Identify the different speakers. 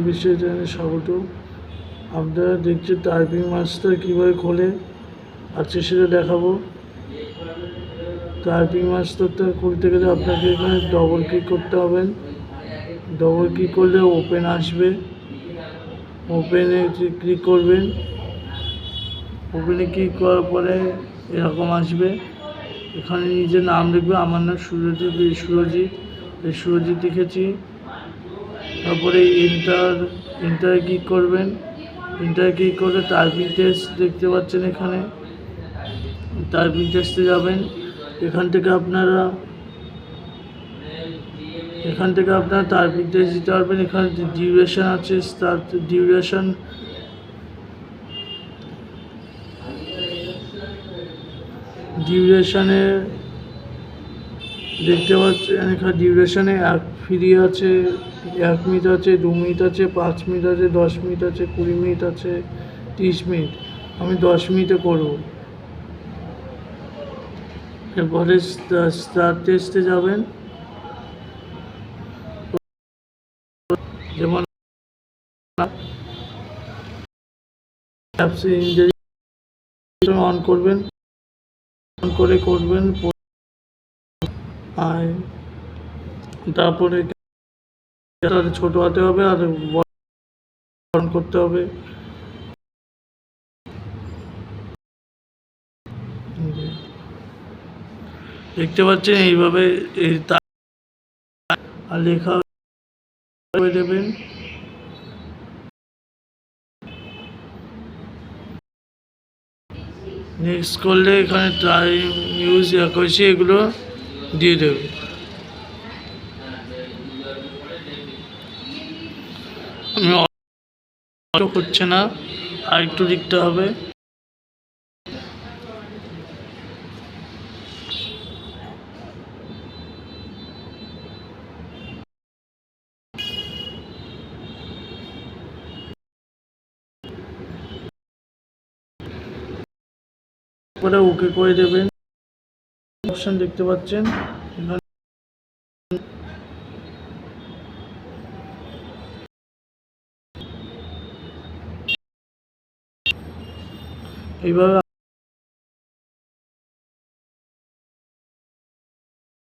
Speaker 1: বিষয়ে চ্যানেলে স্বাগত। আপনারা দেখছেন টাইপিং মাস্টার কীভাবে খোলে, আজকে সেটা দেখাবো। টাইপিং মাস্টারটা খুলতে গেলে আপনাকে এখানে ডবল ক্লিক করতে হবে। ডবল ক্লিক করলে ওপেন আসবে, ওপেনে ক্লিক করবেন। ওপেনে ক্লিক করার পরে এরকম আসবে, এখানে নিজের নাম লিখবে। আমার নাম সুরজিৎ, সুরজিৎ লিখেছি। তারপরে ইন্টারে ক্লিক করবেন। ইন্টারে ক্লিক করলে টাইপিং টেস্ট দেখতে পাচ্ছেন, এখানে টাইপিং টেস্টে যাবেন। এখান থেকে আপনারা টাইপিং টেস্ট দিতে পারবেন। এখানে ডিউরেশন আছে, ডিউরেশনে দেখতে পাচ্ছেন, এখানে ডিউরেশনে 1 ফ্রি আছে, 1 মিনিট আছে, 2 মিনিট আছে, 5 মিনিট আছে, 10 মিনিট আছে, 20 মিনিট আছে, 30 মিনিট। আমি 10 মিনিটে করব। এরপরে স্টার টেস্টে যাবেন। যেমন অ্যাপসে অন করবেন, অন করে করবেন। আর তারপরে ছোট হতে হবে আর অন করতে হবে। দেখতে পাচ্ছেন এইভাবে আর লেখা দেবেন। নেক্সট করলে এখানে টাইম ইউজ 21 এগুলো দিয়ে দেবে। আমি অটো হচ্ছে না, আর একটু লিখতে হবে। পরে ওকে করে দেবেন। অপশন দেখতে পাচ্ছেন, এইভাবে